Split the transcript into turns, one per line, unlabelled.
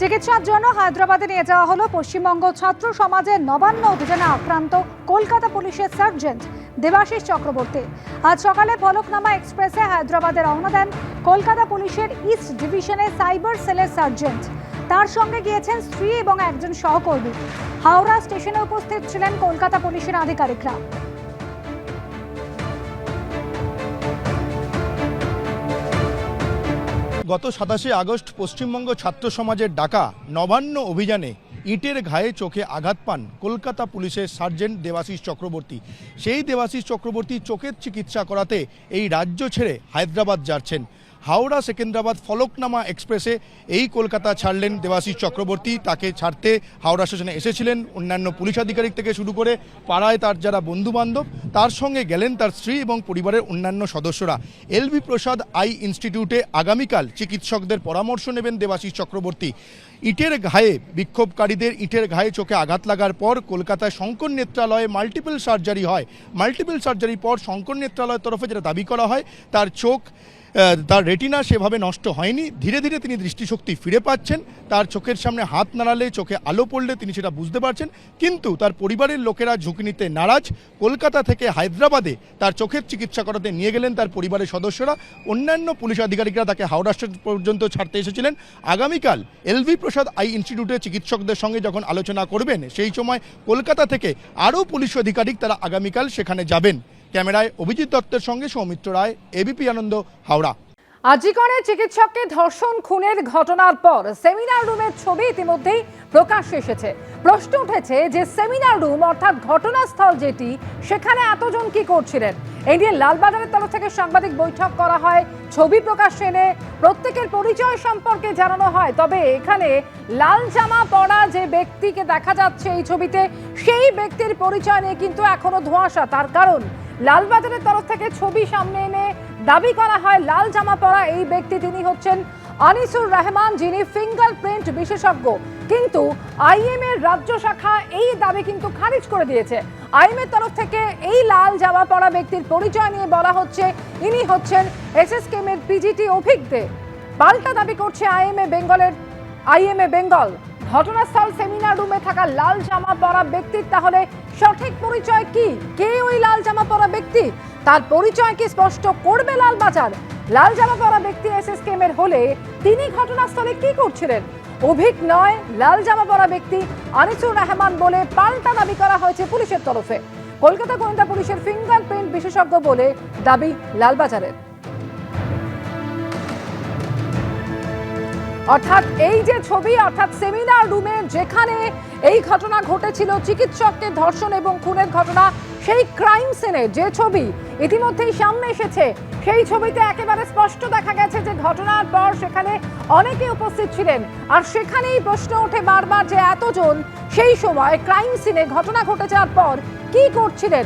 চিকিৎসার জন্য হায়দ্রাবাদে নিয়ে যাওয়া হলো পশ্চিমবঙ্গ ছাত্র সমাজের নবান্ন অভিযানে আক্রান্ত কলকাতা পুলিশের সার্জেন্ট দেবাশিস চক্রবর্তী। আজ সকালে ফলকনামা এক্সপ্রেসে হায়দ্রাবাদে রওনা দেন কলকাতা পুলিশের ইস্ট ডিভিশনের সাইবার সেলের সার্জেন্ট। তার সঙ্গে গিয়েছেন স্ত্রী এবং একজন সহকর্মী। হাওড়া স্টেশনে উপস্থিত ছিলেন কলকাতা পুলিশের আধিকারিকরা।
গত 27 আগস্ট পশ্চিমবঙ্গ ছাত্র সমাজের ডাকা নবান্ন অভিযানে ইটের ঘায়ে চোখে আঘাত পান কলকাতা পুলিশের সার্জেন্ট দেবাশিস চক্রবর্তী। সেই দেবাশিস চক্রবর্তী চোখের চিকিৎসা করাতে এই রাজ্য ছেড়ে হায়দ্রাবাদ যাচ্ছেন। হাওড়া সেকেন্দ্রাবাদ ফলকনামা এক্সপ্রেসে এই কলকাতা ছাড়লেন দেবাশিস চক্রবর্তী। তাকে ছাড়তে হাওড়া স্টেশনে এসেছিলেন অন্যান্য পুলিশ আধিকারিক থেকে শুরু করে পাড়ায় তার যারা বন্ধুবান্ধব, তার সঙ্গে গেলেন তার স্ত্রী এবং পরিবারের অন্যান্য সদস্যরা। এলভি প্রসাদ আই ইনস্টিটিউটে আগামীকাল চিকিৎসকদের পরামর্শ নেবেন দেবাশিস চক্রবর্তী। ইটের ঘায়ে বিক্ষোভকারীদের ইটের ঘায়ে চোখে আঘাত লাগার পর কলকাতায় শঙ্কর নেত্রালয়ে মাল্টিপল সার্জারি হয়। মাল্টিপল সার্জারির পর শঙ্কর নেত্রালয়ের তরফে যেটা দাবি করা হয়, তার চোখ, তার রেটিনা সেভাবে নষ্ট হয়নি। ধীরে ধীরে তিনি দৃষ্টিশক্তি ফিরে পাচ্ছেন। তার চোখের সামনে হাত নাড়ালে, চোখে আলো পড়লে তিনি সেটা বুঝতে পারছেন। কিন্তু তার পরিবারের লোকেরা ঝুঁকি নিতে নারাজ। কলকাতা থেকে হায়দ্রাবাদে তার চোখের চিকিৎসা করাতে নিয়ে গেলেন তার পরিবারের সদস্যরা। অন্যান্য পুলিশ আধিকারিকরা তাকে হাওড়া স্টেশন পর্যন্ত ছাড়তে এসেছিলেন। আগামীকাল এলভি প্রসাদ আই ইনস্টিটিউটের চিকিৎসকদের সঙ্গে যখন আলোচনা করবেন, সেই সময় কলকাতা থেকে আরও পুলিশ আধিকারিক তারা আগামীকাল সেখানে যাবেন। ক্যামেরায় অভিজিৎ দত্তের সঙ্গে সৌমিত্র রায়, এবিপি আনন্দ, হাওড়া।
আজিকরে চিকিৎসককে ধর্ষণ খুনের ঘটনার পর সেমিনার রুমের ছবি ইতিমধ্যেই প্রকাশ্যে এসেছে। প্রশ্ন উঠেছে যে সেমিনার রুম অর্থাৎ ঘটনাস্থল যেটি, সেখানে এতজন কি করছিলেন? এই নিয়ে লালবাজারের তরফ থেকে সাংবাদিক বৈঠক করা হয়। ছবি প্রকাশ্যে এনে প্রত্যেকের পরিচয় সম্পর্কে জানানো হয়। তবে এখানে লাল জামা পরা যে ব্যক্তিকে দেখা যাচ্ছে এই ছবিতে, সেই ব্যক্তির পরিচয় নিয়ে কিন্তু এখনো ধোঁয়াশা। তার কারণ লালবাজারের তরফ থেকে ছবি সামনে এনে দাবি করা হয় লাল জামা পরা এই ব্যক্তি তিনি হচ্ছেন আনিসুর রহমান, যিনি ফিঙ্গারপ্রিন্ট বিশেষজ্ঞ। কিন্তু আইএম এর রাজ্য শাখা এই দাবি কিন্তু খারিজ করে দিয়েছে। আইএম এর তরফ থেকে এই লাল জামা পরা ব্যক্তির পরিচয় নিয়ে বলা হচ্ছে ইনি হচ্ছেন এসএসকেএম এর পিজিটি অভিজ্ঞ। পাল্টা দাবি করছে আইএম এ বেঙ্গল। ঘটনাস্থল সেমিনার রুমে থাকা লাল জামা পরা ব্যক্তির তাহলে সঠিক পরিচয় কি? কে ওই লাল জামা পরা ব্যক্তি? তার পরিচয় কি স্পষ্ট করবে লালবাজার? লাল জামা পরা ব্যক্তি এসএসকেএম এর হলে তিনি ঘটনাস্থলে কি করছিলেন? অভিজ্ঞ নয়, লাল জামা পরা ব্যক্তি আনিসুর রহমান বলে পাল্টা দাবি করা হয়েছে পুলিশের তরফে। কলকাতা গোয়েন্দা পুলিশের ফিঙ্গারপ্রিন্ট বিশেষজ্ঞ বলে দাবি লালবাজারের। অর্থাৎ এই যে ছবি, অর্থাৎ সেমিনার রুমে যেখানে এই ঘটনা ঘটেছিল, চিকিৎসককে ধর্ষণ এবং খুনের ঘটনা, সেই ক্রাইম সিনের যে ছবি ইতিমধ্যেই সামনে এসেছে, সেই ছবিতে একেবারে স্পষ্ট দেখা গেছে যে ঘটনার পর সেখানে অনেকে উপস্থিত ছিলেন। আর সেখানেই প্রশ্ন ওঠে বারবার যে এতজন সেই সময় ক্রাইম সিনে ঘটনা ঘটে যাওয়ার পর কি করছিলেন?